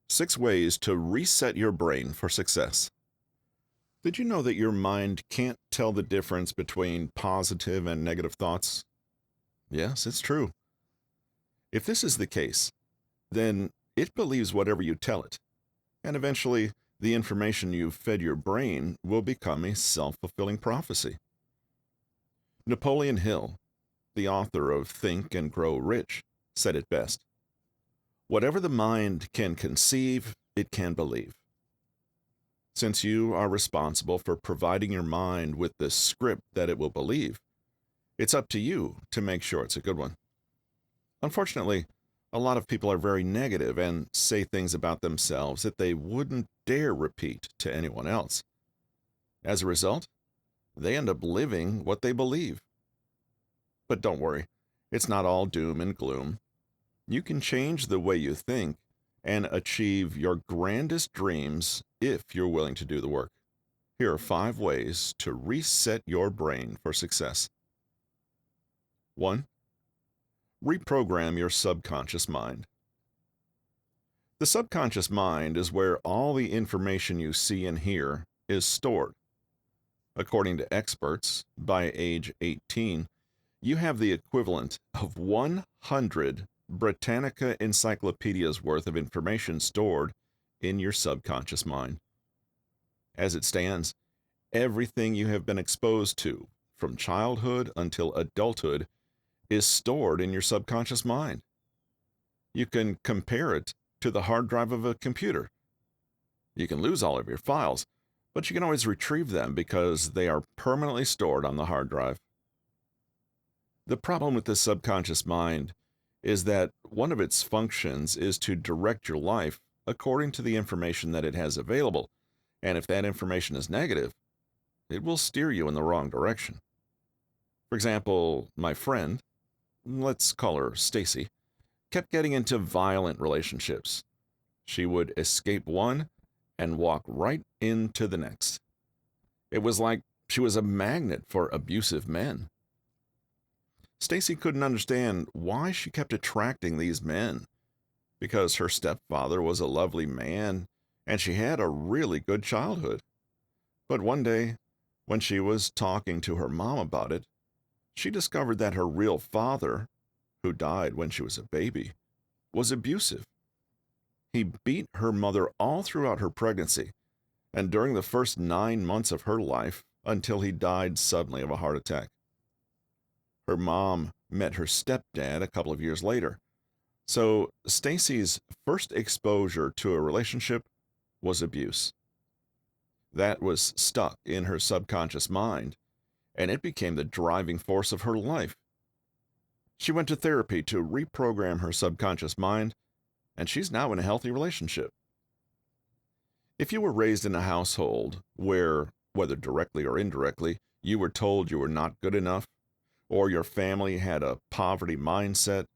6 ways to reset your brain for success. Did you know that your mind can't tell the difference between positive and negative thoughts? Yes, it's true. If this is the case, then it believes whatever you tell it, and eventually the information you've fed your brain will become a self-fulfilling prophecy. Napoleon Hill, the author of Think and Grow Rich, said it best. Whatever the mind can conceive, it can believe. Since you are responsible for providing your mind with the script that it will believe, it's up to you to make sure it's a good one. Unfortunately, a lot of people are very negative and say things about themselves that they wouldn't dare repeat to anyone else. As a result, they end up living what they believe. But don't worry, it's not all doom and gloom. You can change the way you think and achieve your grandest dreams if you're willing to do the work. Here are 5 ways to reset your brain for success. 1. Reprogram your subconscious mind. The subconscious mind is where all the information you see and hear is stored. According to experts, by age 18, you have the equivalent of 100 Britannica encyclopedias worth of information stored in your subconscious mind. As it stands, everything you have been exposed to, from childhood until adulthood, is stored in your subconscious mind. You can compare it to the hard drive of a computer. You can lose all of your files, but you can always retrieve them because they are permanently stored on the hard drive. The problem with the subconscious mind is that one of its functions is to direct your life according to the information that it has available, and if that information is negative, it will steer you in the wrong direction. For example, my friend, let's call her Stacy, kept getting into violent relationships. She would escape one and walk right into the next. It was like she was a magnet for abusive men. Stacy couldn't understand why she kept attracting these men, because her stepfather was a lovely man and she had a really good childhood. But one day, when she was talking to her mom about it, she discovered that her real father, who died when she was a baby, was abusive. He beat her mother all throughout her pregnancy and during the first 9 months of her life until he died suddenly of a heart attack. Her mom met her stepdad a couple of years later. So Stacy's first exposure to a relationship was abuse. That was stuck in her subconscious mind, and it became the driving force of her life. She went to therapy to reprogram her subconscious mind, and she's now in a healthy relationship. If you were raised in a household where, whether directly or indirectly, you were told you were not good enough, or your family had a poverty mindset,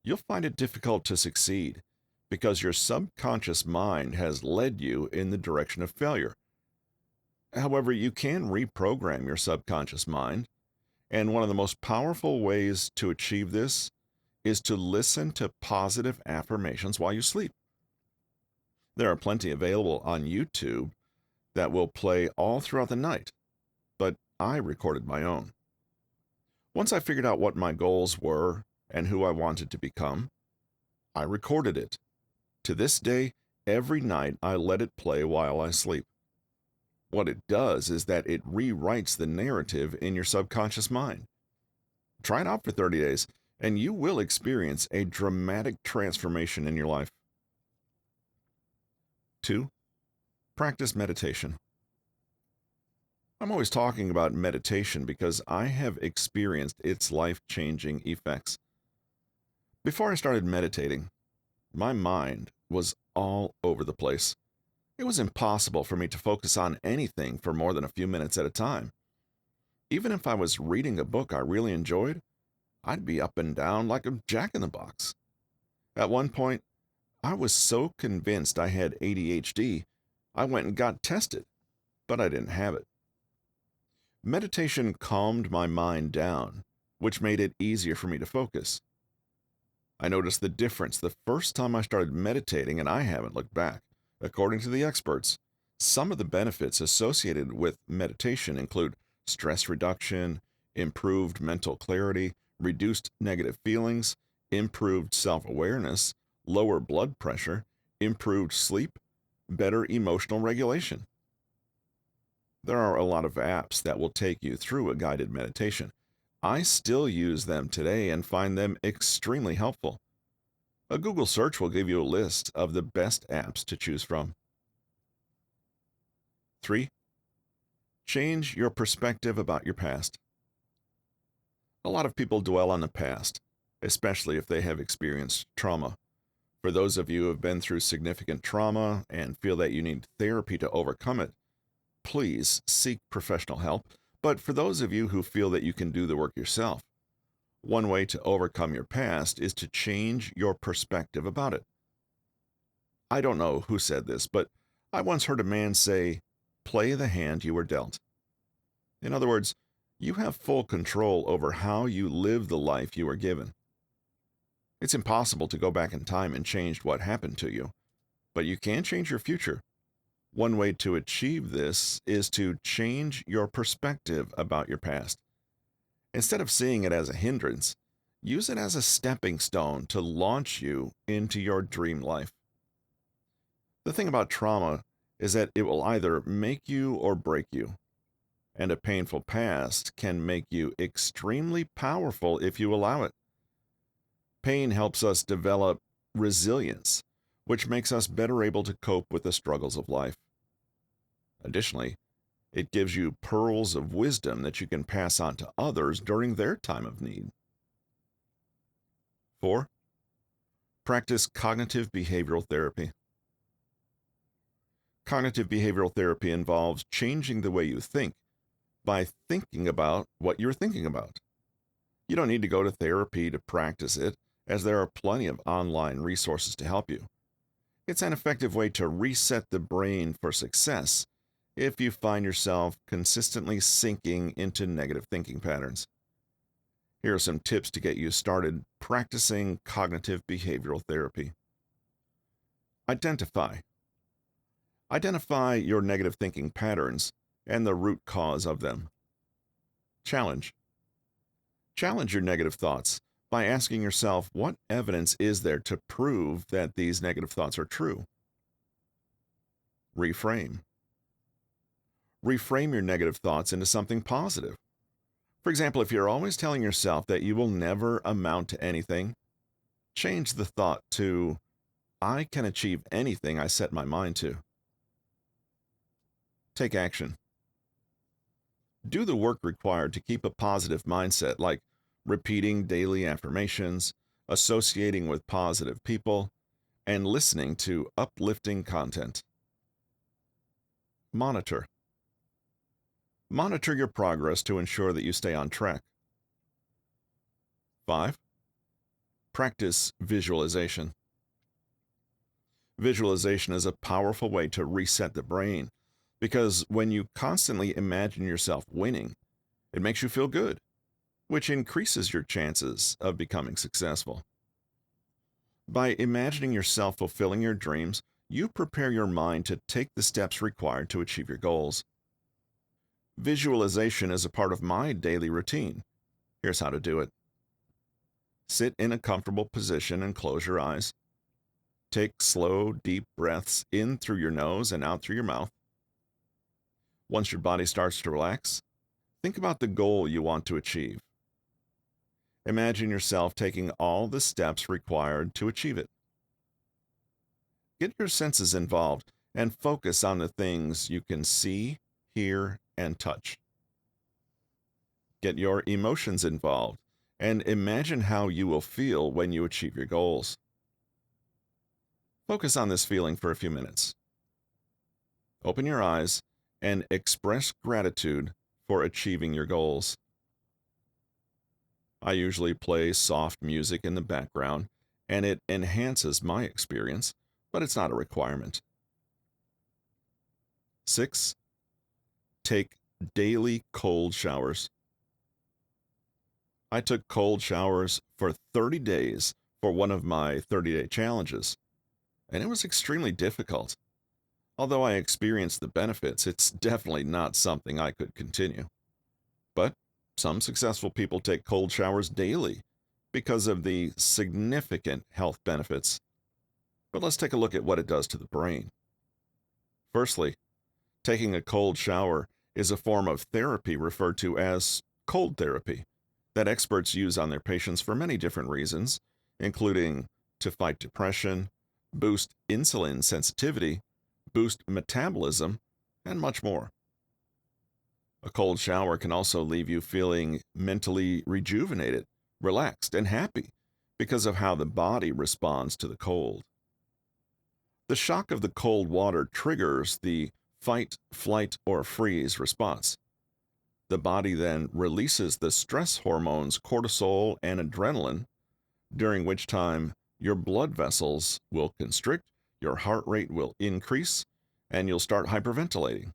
you'll find it difficult to succeed because your subconscious mind has led you in the direction of failure. However, you can reprogram your subconscious mind, and one of the most powerful ways to achieve this is to listen to positive affirmations while you sleep. There are plenty available on YouTube that will play all throughout the night, but I recorded my own. Once I figured out what my goals were and who I wanted to become, I recorded it. To this day, every night I let it play while I sleep. What it does is that it rewrites the narrative in your subconscious mind. Try it out for 30 days, and you will experience a dramatic transformation in your life. 2. Practice meditation. I'm always talking about meditation because I have experienced its life-changing effects. Before I started meditating, my mind was all over the place. It was impossible for me to focus on anything for more than a few minutes at a time. Even if I was reading a book I really enjoyed, I'd be up and down like a jack-in-the-box. At one point, I was so convinced I had ADHD, I went and got tested, but I didn't have it. Meditation calmed my mind down, which made it easier for me to focus. I noticed the difference the first time I started meditating, and I haven't looked back. According to the experts, some of the benefits associated with meditation include stress reduction, improved mental clarity, reduced negative feelings, improved self awareness, lower blood pressure, improved sleep, better emotional regulation. There are a lot of apps that will take you through a guided meditation. I still use them today and find them extremely helpful. A Google search will give you a list of the best apps to choose from. 3. Change your perspective about your past. A lot of people dwell on the past, especially if they have experienced trauma. For those of you who have been through significant trauma and feel that you need therapy to overcome it, please seek professional help. But for those of you who feel that you can do the work yourself, one way to overcome your past is to change your perspective about it. I don't know who said this, but I once heard a man say, "Play the hand you were dealt." In other words, you have full control over how you live the life you were given. It's impossible to go back in time and change what happened to you, but you can change your future. One way to achieve this is to change your perspective about your past. Instead of seeing it as a hindrance, use it as a stepping stone to launch you into your dream life. The thing about trauma is that it will either make you or break you, and a painful past can make you extremely powerful if you allow it. Pain helps us develop resilience, which makes us better able to cope with the struggles of life. Additionally, it gives you pearls of wisdom that you can pass on to others during their time of need. 4. Practice cognitive behavioral therapy. Cognitive behavioral therapy involves changing the way you think by thinking about what you're thinking about. You don't need to go to therapy to practice it, as there are plenty of online resources to help you. It's an effective way to reset the brain for success if you find yourself consistently sinking into negative thinking patterns. Here are some tips to get you started practicing cognitive behavioral therapy. Identify. Identify your negative thinking patterns and the root cause of them. Challenge. Challenge your negative thoughts by asking yourself, what evidence is there to prove that these negative thoughts are true? Reframe. Reframe your negative thoughts into something positive. For example, if you're always telling yourself that you will never amount to anything, change the thought to, "I can achieve anything I set my mind to." Take action. Do the work required to keep a positive mindset, like repeating daily affirmations, associating with positive people, and listening to uplifting content. Monitor. Monitor your progress to ensure that you stay on track. 5. Practice visualization. Visualization is a powerful way to reset the brain because when you constantly imagine yourself winning, it makes you feel good, which increases your chances of becoming successful. By imagining yourself fulfilling your dreams, you prepare your mind to take the steps required to achieve your goals. Visualization is a part of my daily routine. Here's how to do it. Sit in a comfortable position and close your eyes. Take slow, deep breaths in through your nose and out through your mouth. Once your body starts to relax, think about the goal you want to achieve. Imagine yourself taking all the steps required to achieve it. Get your senses involved and focus on the things you can see, hear, and touch. Get your emotions involved and imagine how you will feel when you achieve your goals. Focus on this feeling for a few minutes. Open your eyes and express gratitude for achieving your goals. I usually play soft music in the background, and it enhances my experience, but it's not a requirement. 6. Take daily cold showers. I took cold showers for 30 days for one of my 30-day challenges, and it was extremely difficult. Although I experienced the benefits, it's definitely not something I could continue. But some successful people take cold showers daily because of the significant health benefits. But let's take a look at what it does to the brain. Firstly, taking a cold shower is a form of therapy referred to as cold therapy that experts use on their patients for many different reasons, including to fight depression, boost insulin sensitivity, boost metabolism, and much more. A cold shower can also leave you feeling mentally rejuvenated, relaxed, and happy because of how the body responds to the cold. The shock of the cold water triggers the fight, flight, or freeze response. The body then releases the stress hormones cortisol and adrenaline, during which time your blood vessels will constrict, your heart rate will increase, and you'll start hyperventilating.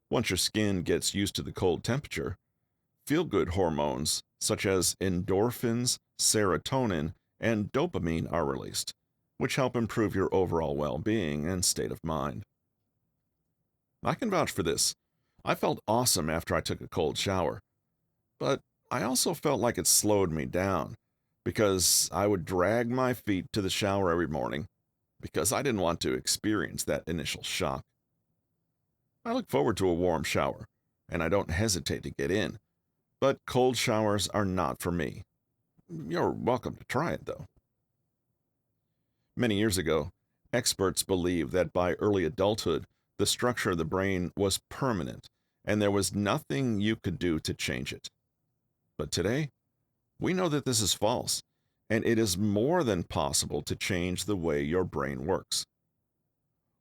Once your skin gets used to the cold temperature, feel-good hormones such as endorphins, serotonin, and dopamine are released, which help improve your overall well-being and state of mind. I can vouch for this. I felt awesome after I took a cold shower, but I also felt like it slowed me down because I would drag my feet to the shower every morning because I didn't want to experience that initial shock. I look forward to a warm shower, and I don't hesitate to get in, but cold showers are not for me. You're welcome to try it, though. Many years ago, experts believed that by early adulthood, the structure of the brain was permanent, and there was nothing you could do to change it. But today, we know that this is false, and it is more than possible to change the way your brain works.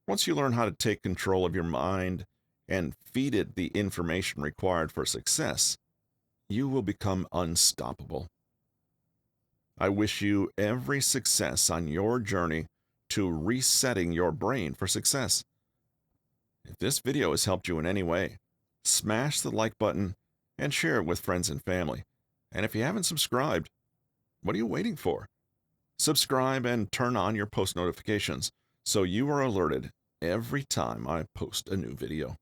Once you learn how to take control of your mind and feed it the information required for success, you will become unstoppable. I wish you every success on your journey to resetting your brain for success. If this video has helped you in any way, smash the like button and share it with friends and family. And if you haven't subscribed, what are you waiting for? Subscribe and turn on your post notifications so you are alerted every time I post a new video.